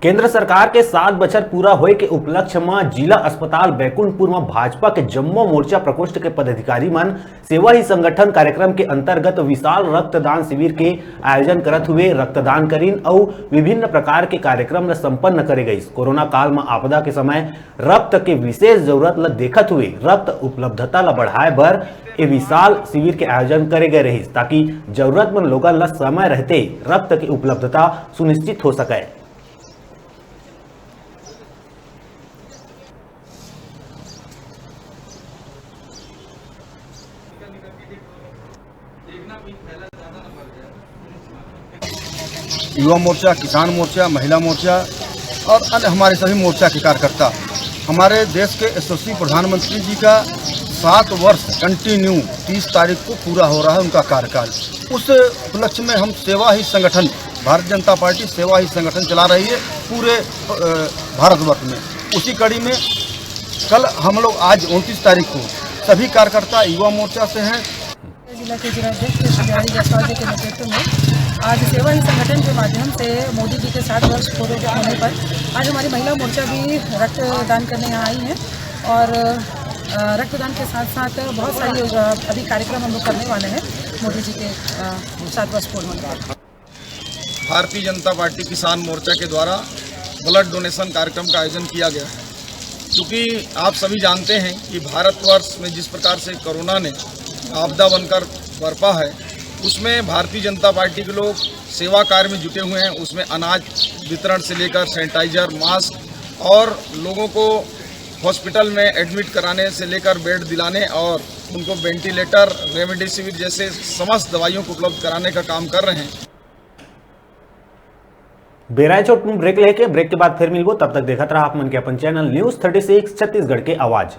केंद्र सरकार के 7 बछर पूरा होए के उपलक्ष्य में जिला अस्पताल बैकुंठपुर में भाजपा के जम्मो मोर्चा प्रकोष्ठ के पदाधिकारी मन सेवा ही संगठन कार्यक्रम के अंतर्गत विशाल रक्तदान शिविर के आयोजन करत हुए रक्तदान करीन और विभिन्न प्रकार के कार्यक्रम ल संपन्न करे गई। कोरोना काल में आपदा के समय रक्त के विशेष जरूरत ल देखत हुए रक्त उपलब्धता ल बढ़ाए बर ए विशाल शिविर के आयोजन करे गए रही ताकि जरूरतमंद लोगन ल समय रहते रक्त की उपलब्धता सुनिश्चित हो सके। युवा मोर्चा, किसान मोर्चा, महिला मोर्चा और अन्य हमारे सभी मोर्चा के कार्यकर्ता हमारे देश के यशस्वी प्रधानमंत्री जी का 7 वर्ष कंटिन्यू 30 तारीख को पूरा हो रहा है उनका कार्यकाल। उस उपलक्ष्य में हम सेवा ही संगठन भारतीय जनता पार्टी सेवा ही संगठन चला रही है पूरे भारतवर्ष में। उसी कड़ी में कल हम लोग आज 29 तारीख को सभी कार्यकर्ता युवा मोर्चा से हैं। जिला के जिलाध्यक्ष बिहारी जायसवाल जी के नेतृत्व में आज सेवा ही संगठन के माध्यम से मोदी जी के 60 वर्ष पूरे होने पर आज हमारी महिला मोर्चा भी रक्तदान करने यहाँ आई है और रक्तदान के साथ साथ बहुत सारी अभी कार्यक्रम हम लोग करने वाले हैं मोदी जी के 7 वर्ष पूर्ण होने पर। भारतीय जनता पार्टी किसान मोर्चा के द्वारा ब्लड डोनेशन कार्यक्रम का आयोजन किया गया है, क्योंकि आप सभी जानते हैं कि भारतवर्ष में जिस प्रकार से कोरोना ने आपदा बनकर बरपा है उसमें भारतीय जनता पार्टी के लोग सेवा कार्य में जुटे हुए हैं। उसमें अनाज वितरण से लेकर सैनिटाइजर, मास्क और लोगों को हॉस्पिटल में एडमिट कराने से लेकर बेड दिलाने और उनको वेंटिलेटर, रेमडेसिविर जैसे समस्त दवाइयों को उपलब्ध कराने का काम कर रहे हैं। बेराय छोट ब्रेक लेके ब्रेक के बाद फिर मिलबो, तब तक देखत रहा आप मन के अपन चैनल न्यूज़ 36 छत्तीसगढ़ के आवाज।